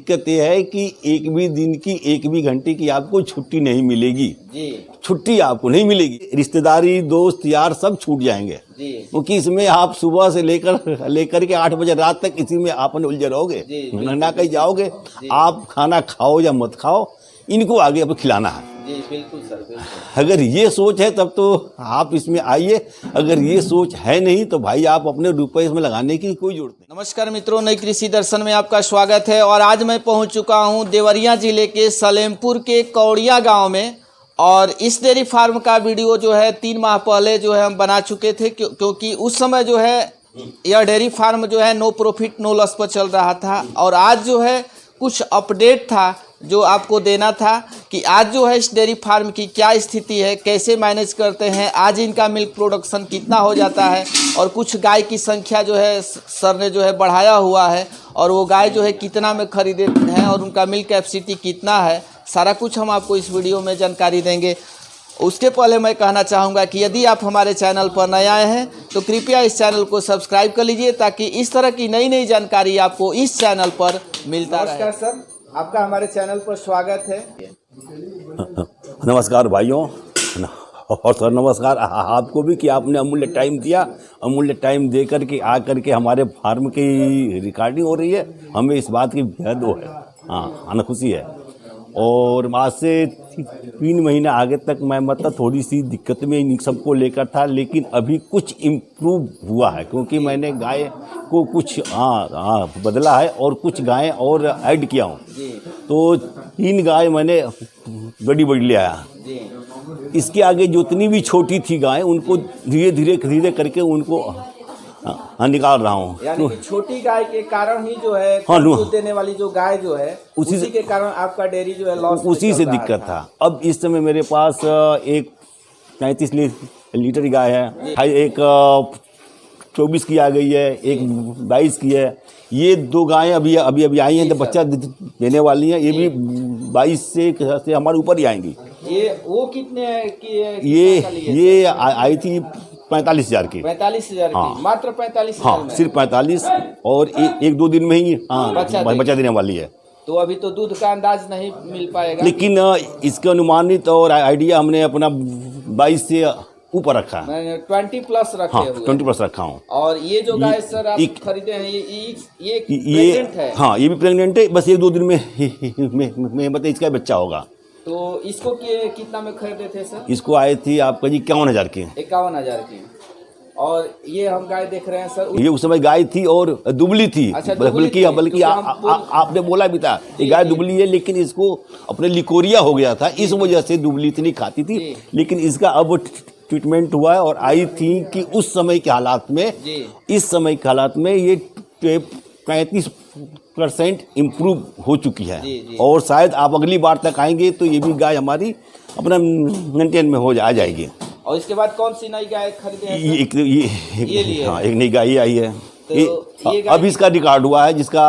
दिक्कत ये है कि एक भी दिन की एक भी घंटे की आपको छुट्टी नहीं मिलेगी जी। छुट्टी आपको नहीं मिलेगी। रिश्तेदारी दोस्त यार सब छूट जाएंगे जी। क्योंकि इसमें आप सुबह से लेकर के 8 बजे रात तक इसी में आप उलझे रहोगे, ना कहीं जाओगे। आप खाना खाओ या मत खाओ, इनको आगे अब खिलाना है। जी बिल्कुल सर, बिल्कुल। अगर ये सोच है तब तो आप इसमें आइए, अगर ये सोच है नहीं तो भाई आप अपने रुपए इसमें लगाने की कोई जरूरत नहीं। नमस्कार मित्रों, नई कृषि दर्शन में आपका स्वागत है। और आज मैं पहुंच चुका हूं देवरिया जिले के सलेमपुर के कौड़िया गांव में। और इस डेयरी फार्म का वीडियो जो है 3 माह पहले जो है हम बना चुके थे, क्योंकि उस समय जो है यह डेयरी फार्म जो है नो प्रॉफिट नो लॉस पर चल रहा था। और आज जो है कुछ अपडेट था जो आपको देना था कि आज जो है इस डेयरी फार्म की क्या स्थिति है, कैसे मैनेज करते हैं, आज इनका मिल्क प्रोडक्शन कितना हो जाता है, और कुछ गाय की संख्या जो है सर ने जो है बढ़ाया हुआ है, और वो गाय जो है कितना में खरीदे हैं और उनका मिल्क कैपेसिटी कितना है, सारा कुछ हम आपको इस वीडियो में जानकारी देंगे। उसके पहले मैं कहना चाहूँगा कि यदि आप हमारे चैनल पर नए आए हैं तो कृपया इस चैनल को सब्सक्राइब कर लीजिए, ताकि इस तरह की नई नई जानकारी आपको इस चैनल पर मिलता रहे। नमस्कार सर, आपका हमारे चैनल पर स्वागत है। नमस्कार भाइयों, और सर नमस्कार आपको भी कि आपने अमूल्य टाइम दिया। अमूल्य टाइम दे करके आ करके हमारे फार्म की रिकॉर्डिंग हो रही है, हमें इस बात की बेहद वो है, हाँ खुशी है। और आज से 3 महीने आगे तक मैं मतलब थोड़ी सी दिक्कत में इन सबको लेकर था, लेकिन अभी कुछ इम्प्रूव हुआ है क्योंकि मैंने गाय को कुछ बदला है और कुछ गायें और ऐड किया हूँ। तो 3 गाय मैंने बड़ी ले आया। इसके आगे जितनी भी छोटी थी गाय उनको धीरे धीरे करके उनको निकाल रहा हूँ। यानी कि छोटी गाय के कारण ही जो है दूध देने वाली जो गाय जो है उसी के कारण आपका डेयरी जो है लॉस, उसी से दिक्कत था। अब इस समय मेरे पास एक 35 लीटर की गाय है, एक 24 की आ गई है, एक 22 की है। ये 2 गायें अभी आई हैं तो बच्चा देने वाली हैं। ये भी 22 से हमारे ऊपर ही आएंगी। ये वो कितने की ये आई थी 45,000 की। 45,000 की, मात्र 45,000? हाँ, सिर्फ 45, और 1-2 दिन में ही बच्चा देने वाली है। तो अभी तो दूध का अंदाज नहीं मिल पाएगा, लेकिन इसका अनुमानित और आइडिया हमने अपना 22 से ऊपर रखा है। 20 प्लस रखे हुए। 20 प्लस रखा हूँ। और ये जो गाय सर आप खरीदे हैं ये प्रेग्नेंट है? हाँ, ये भी प्रेग्नेंट है। बस 1-2 दिन में मतलब इसका बच्चा होगा। तो इसको कितना में खरीदे थे सर? इसको आए थी आपका जी 51,000 की। 51,000 की। और ये हम गाय देख रहे हैं सर, ये उस समय गाय थी और दुबली थी। अच्छा, बल्कि आपने बोला भी था ये गाय दुबली है, लेकिन इसको अपने लिकोरिया हो गया था, इस वजह से दुबली इतनी खाती थी। लेकिन इसका अब ट्रीटमेंट हुआ है और आई थी कि उस समय के हालात में, इस समय के हालात में ये 35% इम्प्रूव हो चुकी है। और शायद आप अगली बार तक आएंगे तो ये भी गाय हमारी अपना मेंटेन में हो जाएगी। और इसके बाद कौन सी नई गाय खरीदे हैं? एक नई गाय आई है। तो अब इसका रिकॉर्ड हुआ है जिसका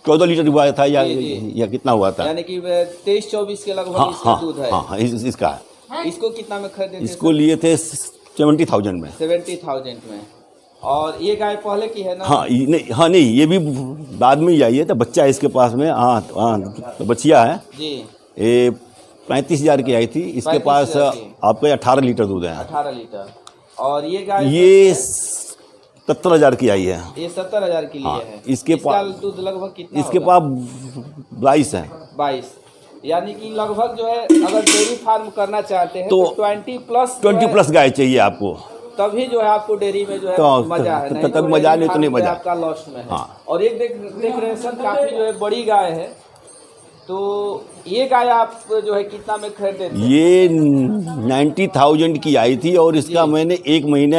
14 लीटर हुआ था या कितना हुआ था, यानी कि 23-24 के लगभग इसका दूध है। हाँ, इसका है। इसको कितना में खरीदे थे? इसको लिए थे 70,000 में। 70,000 में। और ये गाय पहले की है ना? नहीं, ये भी बाद में ही आई है। तो बच्चा है इसके पास में, तो बच्चिया है जी। ये 35,000 की आई थी। इसके पास आपका 18 लीटर दूध है। 18 लीटर। और ये गाय 70,000 की आई है। ये 70,000 की लिए है। इसके पास दूध लगभग कितना? इसके पास 22 है। 22, यानी कि लगभग जो है अगर डेयरी फार्म करना चाहते हैं तो 20 प्लस गाय चाहिए आपको, तभी जो है आपको डेयरी में जो है मजा है। तब मजा नहीं तो नहीं मजा, आपका लॉस में है। और एक देख रहे हैं सर, काफी जो है बड़ी गाय है। तो ये गाय आप जो है कितना में खरीदे थे? ये 90,000 की आई थी और इसका मैंने 1 महीने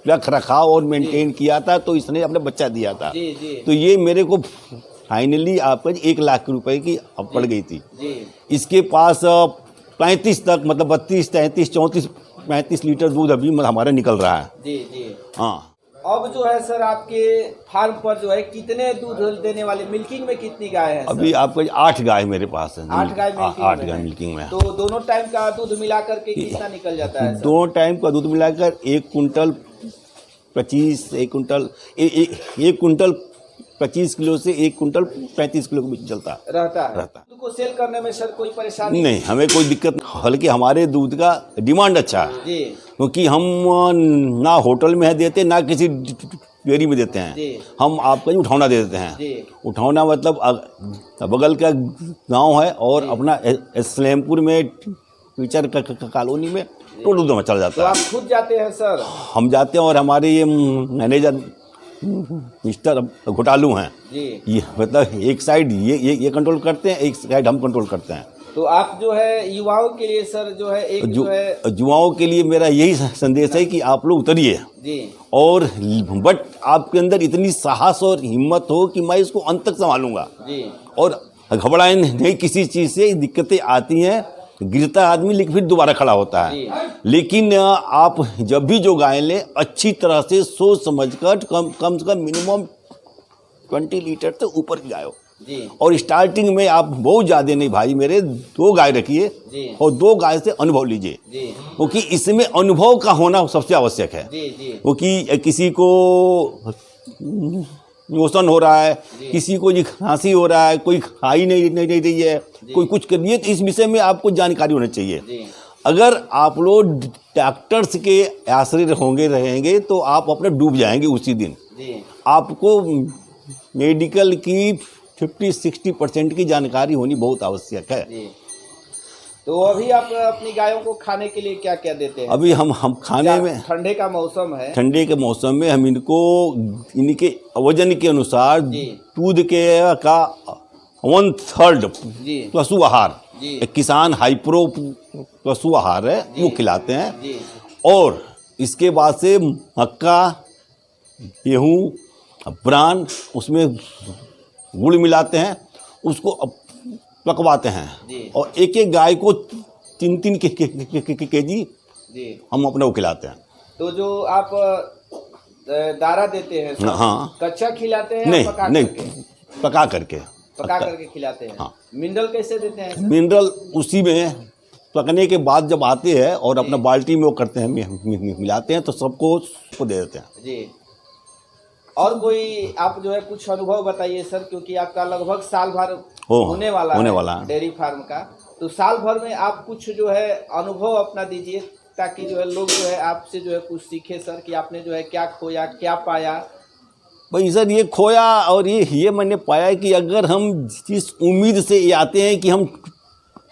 रख रखाव और मेंटेन किया था, तो इसने अपने बच्चा दिया था। तो ये मेरे को फाइनली आपका 1 लाख रुपए की पड़ गई थी। इसके पास 35 तक, मतलब 32, 33, 34, 35 लीटर दूध अभी हमारा निकल रहा है। जी। हाँ। अब जो है सर आपके फार्म पर जो है कितने दूध देने वाले, मिल्किंग में कितनी गाय है? अभी आपको 8 गाय मेरे पास है। 8 गाय मिल्किंग में। तो दोनों टाइम का दूध मिलाकर के कितना निकल जाता है? दोनों टाइम का दूध मिलाकर 1 कुंटल 25, 1 कुंटल 25 किलो से 1 कुंटल 35 किलो के बीच चलता है। रहता है। रहता है। दूध को सेल करने में सर कोई परेशानी नहीं, हमें कोई दिक्कत नहीं। बल्कि हमारे दूध का डिमांड अच्छा है, जी क्योंकि हम ना होटल में है देते, ना किसी डेयरी में देते हैं। जी हम आपका उठौना दे देते हैं। जी उठौना मतलब बगल का गांव है और अपना सलेमपुर में टीचर कॉलोनी में टोटल दूध में चला तो जाता आप है। खुद जाते हैं सर? हम जाते हैं और हमारे ये मैनेजर मिस्टर घोटालू हैं, जी ये मतलब एक साइड ये कंट्रोल करते हैं, एक साइड हम कंट्रोल करते हैं। तो आप जो है युवाओं के लिए सर जो है एक जो है युवाओं के लिए मेरा यही संदेश है कि आप लोग उतरिए जी और बट आपके अंदर इतनी साहस और हिम्मत हो कि मैं इसको अंत तक संभालूंगा जी और घबराए नहीं। किसी चीज़ से दिक्कतें आती हैं, गिरता आदमी लेकिन फिर दोबारा खड़ा होता है। जी। लेकिन आप जब भी जो गाय लें अच्छी तरह से सोच समझकर कम से कम मिनिमम 20 लीटर से ऊपर की गाय हो। जी और स्टार्टिंग में आप बहुत ज़्यादा नहीं भाई मेरे 2 गाय रखिए जी और 2 गाय से अनुभव लीजिए, जी क्योंकि इसमें अनुभव का होना सबसे आवश्यक है। जी जी क्योंकि किसी को मोशन हो रहा है, किसी को जी खांसी हो रहा है, कोई खाई नहीं रही है, कोई कुछ कर रही है, तो इस विषय में आपको जानकारी होनी चाहिए। जी अगर आप लोग डॉक्टर्स के आश्रय रहेंगे तो आप अपने डूब जाएंगे उसी दिन। जी आपको मेडिकल की 50-60% की जानकारी होनी बहुत आवश्यक है। जी। तो अभी आप अपनी गायों को खाने के लिए क्या क्या देते हैं? अभी हम खाने में ठंडे का मौसम है। ठंडे के मौसम में हम इनको इनके वजन के अनुसार जी। दूध के का 1/3 जी पशु आहार, जी एक किसान हाइप्रो पशु आहार है वो खिलाते हैं। जी और इसके बाद से मक्का, गेहूँ, ब्रान, उसमें गुड़ मिलाते हैं, उसको पकवाते हैं जी और एक एक गाय को 3-3 केजी जी। हम अपने को खिलाते हैं। तो जो आप दारा देते हैं सर, हाँ। कच्चा खिलाते हैं या नहीं पका नहीं, करके? पका करके पका करके खिलाते हैं। हाँ। मिनरल कैसे देते हैं सर? मिनरल उसी में पकने के बाद जब आते हैं और अपना बाल्टी में वो करते हैं, मिलाते हैं तो सबको उसको दे देते हैं। जी। और कोई आप जो है कुछ अनुभव बताइए सर, क्योंकि आपका लगभग साल भर होने वाला है डेयरी फार्म का। तो साल भर में आप कुछ जो है अनुभव अपना दीजिए, ताकि जो है लोग जो है आपसे जो है कुछ सीखे सर, कि आपने जो है क्या खोया क्या पाया। भाई सर ये खोया और ये मैंने पाया कि अगर हम जिस उम्मीद से ये आते हैं कि हम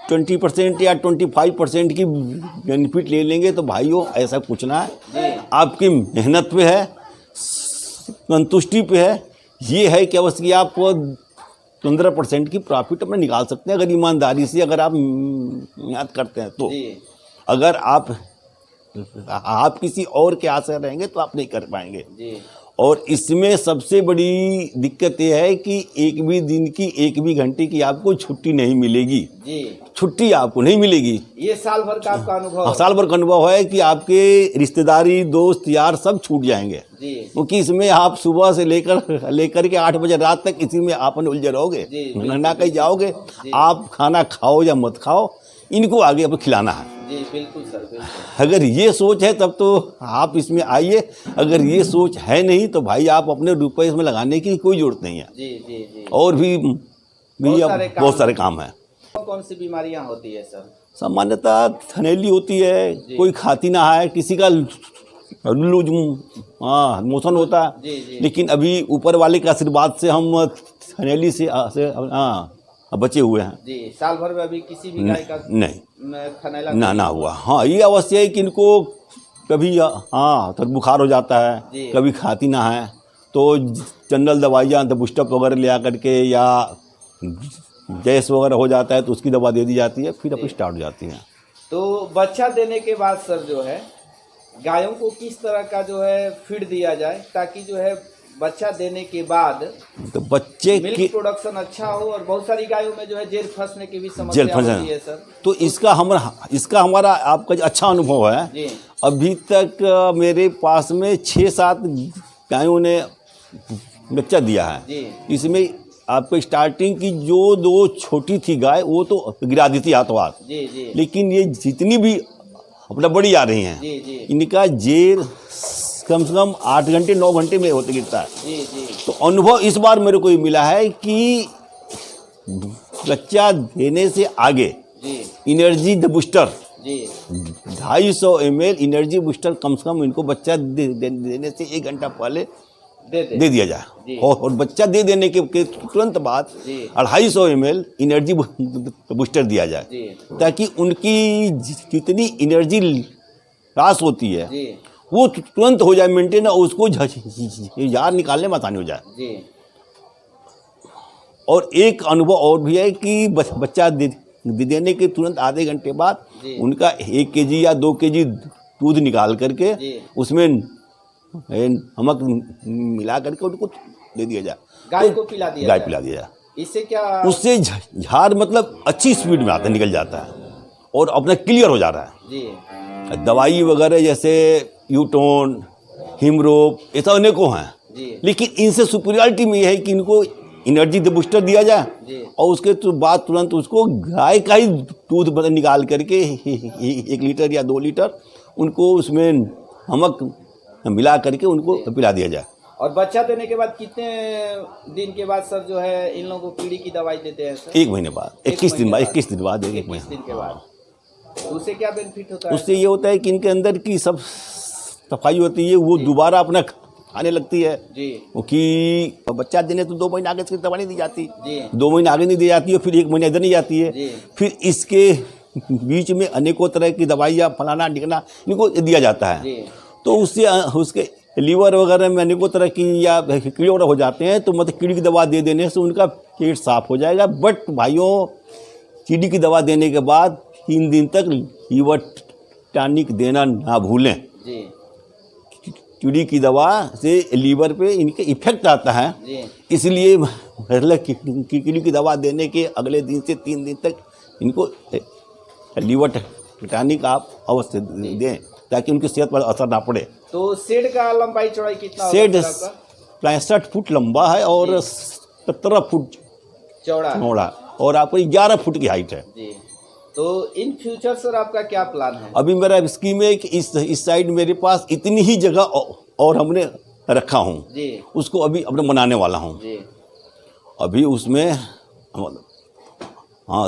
20% या 25% की बेनिफिट ले लेंगे, तो भाइयों ऐसा कुछ ना है। आपकी मेहनत पे है, संतुष्टि पे है, ये है कि अवश्य कि आप 15% की प्रॉफिट अपने निकाल सकते हैं अगर ईमानदारी से अगर आप मेहनत करते हैं तो। अगर आप किसी और के आशा रहेंगे तो आप नहीं कर पाएंगे। जी। और इसमें सबसे बड़ी दिक्कत यह है कि एक भी दिन की, एक भी घंटे की आपको छुट्टी नहीं मिलेगी। जी। छुट्टी आपको नहीं मिलेगी। ये साल भर का आपका अनुभव? साल भर का अनुभव है कि आपके रिश्तेदारी, दोस्त यार सब छूट जाएंगे, क्योंकि इसमें आप सुबह से लेकर के 8 बजे रात तक इसी में आप उलझे रहोगे, ना कहीं जाओगे। आप खाना खाओ या मत खाओ, इनको आगे अब खिलाना है। जी बिल्कुल सर, बिल्कुल। अगर ये सोच है तब तो आप इसमें आइए, अगर ये सोच है नहीं तो भाई आप अपने रुपए इसमें लगाने की कोई जरूरत नहीं है। जी जी जी। और भी बहुत सारे काम हैं। कौन सी बीमारियां होती है सर? सामान्यतः थनैली होती है, कोई खाती ना है, किसी का लूज मोशन होता है। जी जी। लेकिन अभी ऊपर वाले के आशीर्वाद से हम थनैली से बचे हुए हैं। जी। साल भर में अभी किसी भी गाय का नहीं थनैला ना हुआ। हाँ, ये अवश्य है कि इनको कभी तो बुखार हो जाता है, कभी खाती ना है, तो जनरल दवाइयाँ बूस्टअप वगैरह ले आ करके या गैस वगैरह हो जाता है तो उसकी दवा दे दी जाती है, फिर अपनी स्टार्ट हो जाती है। तो बच्चा देने के बाद सर जो है गायों को किस तरह का जो है फीड दिया जाए, ताकि जो है बच्चा देने के बाद तो बच्चे मिल्क प्रोडक्शन अच्छा हो? और बहुत सारी गायों में जो है जेल फंसने की भी समस्या होती है सर। तो इसका हमारा आपका अच्छा अनुभव है जी। अभी तक मेरे पास में 6-7 गायों ने बच्चा दिया है जी। इसमें आपको स्टार्टिंग की जो 2 छोटी थी गाय वो तो गिरा दी थी हाथों हाथ। जी जी। लेकिन ये जितनी भी अपना बड़ी आ रही हैं, जी जी। इनका जेर कम से कम 8 घंटे 9 घंटे में होते गिरता है। जी जी तो अनुभव इस बार मेरे को ये मिला है कि बच्चा देने से आगे जी एनर्जी बूस्टर जी 250 ml एनर्जी बूस्टर कम से कम इनको बच्चा देने से 1 घंटा पहले दे दिया जाए। जी। और बच्चा दे देने के तुरंत बाद जी 250 ml एनर्जी बूस्टर दिया जाए, जी ताकि उनकी जितनी एनर्जी लॉस होती है जी वो तुरंत हो जाए मेंटेन, और उसको जार निकालने में आसानी हो जाए। जी। और एक अनुभव और भी है कि बच्चा देने के तुरंत आधे घंटे बाद जी। उनका 1 kg या 2 kg दूध निकाल करके जी। उसमें नमक मिला करके उनको दे दिया जाए। गाय को पिला दिया गाय जाए। पिला दिया जाए। इससे क्या उससे झाड़ मतलब अच्छी स्पीड में आता निकल जाता है और अपना क्लियर हो जा रहा है। जी दवाई वगैरह जैसे यूटोन, हिमरोप, ऐसा अनेकों हैं, जी लेकिन इनसे सुपीरियरिटी में यह है कि इनको एनर्जी बूस्टर दिया जाए जी और उसके बाद तुरंत उसको गाय का ही दूध निकाल करके 1 लीटर या 2 लीटर उनको उसमें नमक मिला करके उनको पिला दिया जाए। और बच्चा देने के बाद कितने दिन के बाद सर जो है इन लोगों को पीढ़ी की दवाई देते हैं सर? 1 महीने बाद, 21 दिन बाद, 21 दिन बाद, 1 21 महीने। दिन के बाद। तो उससे क्या बेनिफिट होता है? उससे ये होता है कि इनके अंदर की सब सफाई होती है, वो दोबारा अपना खाने लगती है। जी क्योंकि बच्चा देने तो 2 महीने आगे से दवा नहीं दी जाती, जी 2 महीने आगे नहीं दी जाती है, फिर 1 महीने इधर नहीं जाती है, जी फिर इसके बीच में अनेकों तरह की दवाइयाँ फलाना ढिकना इनको दिया जाता है। जी तो उससे उसके लीवर वगैरह में अनेकों तरह की या कीड़े वगैरह हो जाते हैं, तो मतलब कीड़ी की दवा दे देने से उनका पेट साफ हो जाएगा। बट भाइयों, कीड़ी की दवा देने के बाद 3 दिन तक लीवर टॉनिक देना ना भूलें। जी कीड़ी की दवा से लीवर पे इनके इफेक्ट आता है, जी इसलिए मतलब कीड़ी की दवा देने के अगले दिन से 3 दिन तक इनको लीवर टॉनिक आप अवश्य दें, ताकि उनकी सेहत पर असर ना पड़े। तो शेड का लंबाई चौड़ाई कितना होगा शेड सर आपका? 65 फुट लंबा है और 17 फुट चौड़ा चौड़ा, और आपको 11 फुट की हाइट है। जी। तो इन फ्यूचर सर आपका क्या प्लान है? अभी मेरा स्कीम है कि इस साइड मेरे पास इतनी ही जगह और हमने रखा हूँ, जी उसको अभी अपने बनाने वाला हूँ। जी अभी उसमें हाँ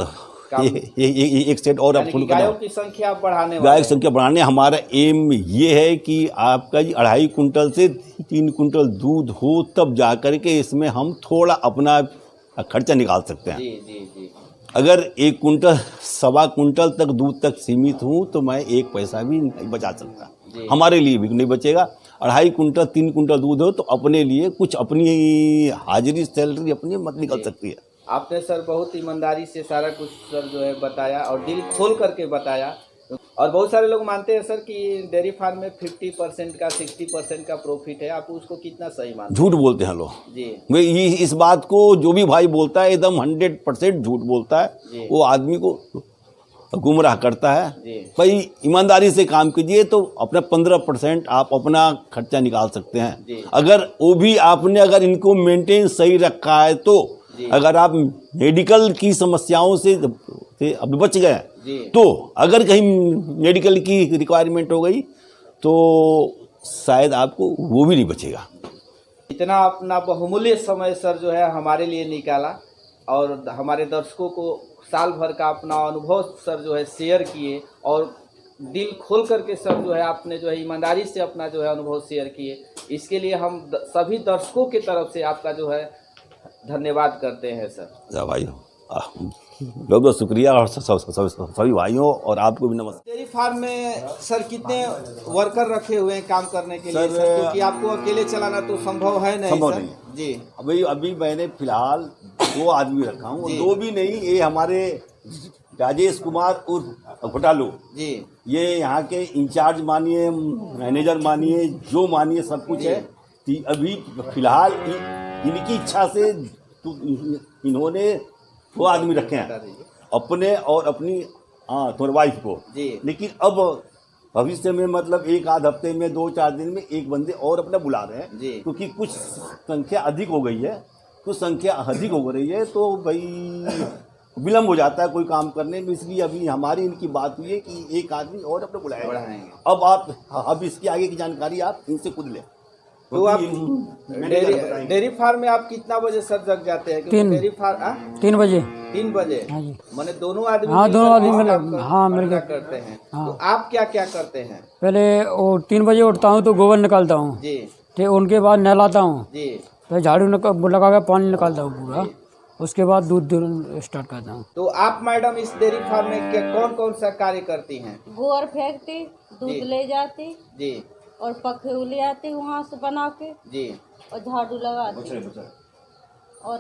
ये एक सेट और यानी कि गायों की संख्या आप बढ़ाने गाय वाले की संख्या बढ़ाने। हमारा एम ये है कि आपका जी 2.5 कुंटल से 3 कुंटल दूध हो, तब जा कर के इसमें हम थोड़ा अपना खर्चा निकाल सकते हैं। जी जी जी अगर 1 कुंटल 1.25 कुंटल तक दूध तक सीमित हूँ तो मैं 1 पैसा भी नहीं बचा सकता, जी। हमारे लिए भी नहीं बचेगा। 2.5 कुंटल 3 कुंटल दूध हो तो अपने लिए कुछ अपनी हाजिरी सैलरी अपनी मत निकल सकती है। आपने सर बहुत ईमानदारी से सारा कुछ सर जो है बताया और दिल खोल करके बताया। और बहुत सारे लोग मानते हैं सर कि डेयरी फार्म में 50% का 60% का प्रॉफिट है, आप उसको कितना सही मानते झूठ बोलते हैं लोग। जी मैं ये इस बात को जो भी भाई बोलता है एकदम 100% झूठ बोलता जी। है, वो आदमी को गुमराह करता है। जी भाई ईमानदारी से काम कीजिए तो अपना 15% आप अपना खर्चा निकाल सकते जी। हैं। अगर वो भी आपने अगर इनको मेंटेन सही रखा है तो जी। अगर आप मेडिकल की समस्याओं से अब बच गए, जी तो अगर कहीं मेडिकल की रिक्वायरमेंट हो गई तो शायद आपको वो भी नहीं बचेगा। इतना अपना बहुमूल्य समय सर जो है हमारे लिए निकाला और हमारे दर्शकों को साल भर का अपना अनुभव सर जो है शेयर किए, और दिल खोल करके सर जो है आपने जो है ईमानदारी से अपना जो है अनुभव शेयर किए। इसके लिए हम सभी दर्शकों की तरफ से आपका जो है धन्यवाद करते हैं सर। भाई बहुत बहुत शुक्रिया, और सभी भाइयों और आपको भी नमस्ते। डेयरी फार्म में सर कितने वर्कर रखे हुए हैं काम करने के लिए सर, सर? क्योंकि आपको अकेले चलाना तो संभव है नहीं संभव सर। नहीं। जी अभी मैंने फिलहाल 2 आदमी रखा हूँ, जी। 2 भी नहीं, ये हमारे राजेश कुमार उर्फ घोटालो, जी ये यहाँ के इंचार्ज मानिए, मैनेजर मानिए, जो मानिए सब कुछ जी। है। अभी फिलहाल इनकी इच्छा से तो इन्होंने 2 आदमी रखे हैं, अपने और अपनी तुम्हारी वाइफ को। जी लेकिन अब भविष्य में मतलब 1 आध हफ्ते में 2-4 दिन में 1 बंदे और अपना बुला रहे हैं, जी। क्योंकि कुछ संख्या अधिक हो गई है, कुछ संख्या अधिक हो रही है, तो भाई विलम्ब हो जाता है कोई काम करने में, इसलिए अभी हमारी इनकी बात हुई है कि एक आदमी और अपने बुलाएंगे। अब इसकी आगे की जानकारी आप इनसे खुद लें। तो आप डेयरी फार्म में आप कितना बजे सर जग जाते हैं? क्योंकि डेयरी फार्म 3 बजे। 3 बजे? हाँ जी। मैंने दोनों आदमी मिलकर करते हैं। तो आप क्या क्या करते हैं? पहले वो 3 बजे उठता हूँ तो गोबर निकालता हूँ जी। ठीक, उनके बाद नहलाता हूँ जी। फिर झाड़ू लगा के पानी निकालता हूँ पूरा, उसके बाद दूध स्टार्ट करता हूँ। तो आप मैडम इस डेयरी फार्म में कौन कौन सा कार्य करती हैं? गोबर फेंकती, दूध ले जाती जी। और पखे ले आती वहाँ से बना के जी। और झाड़ू लगाती और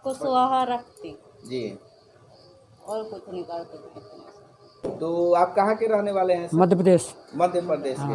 कुशवाहा रखती जी। और कुछ नहीं करती। तो आप कहाँ के रहने वाले हैं सर? मध्य प्रदेश। मध्य प्रदेश के।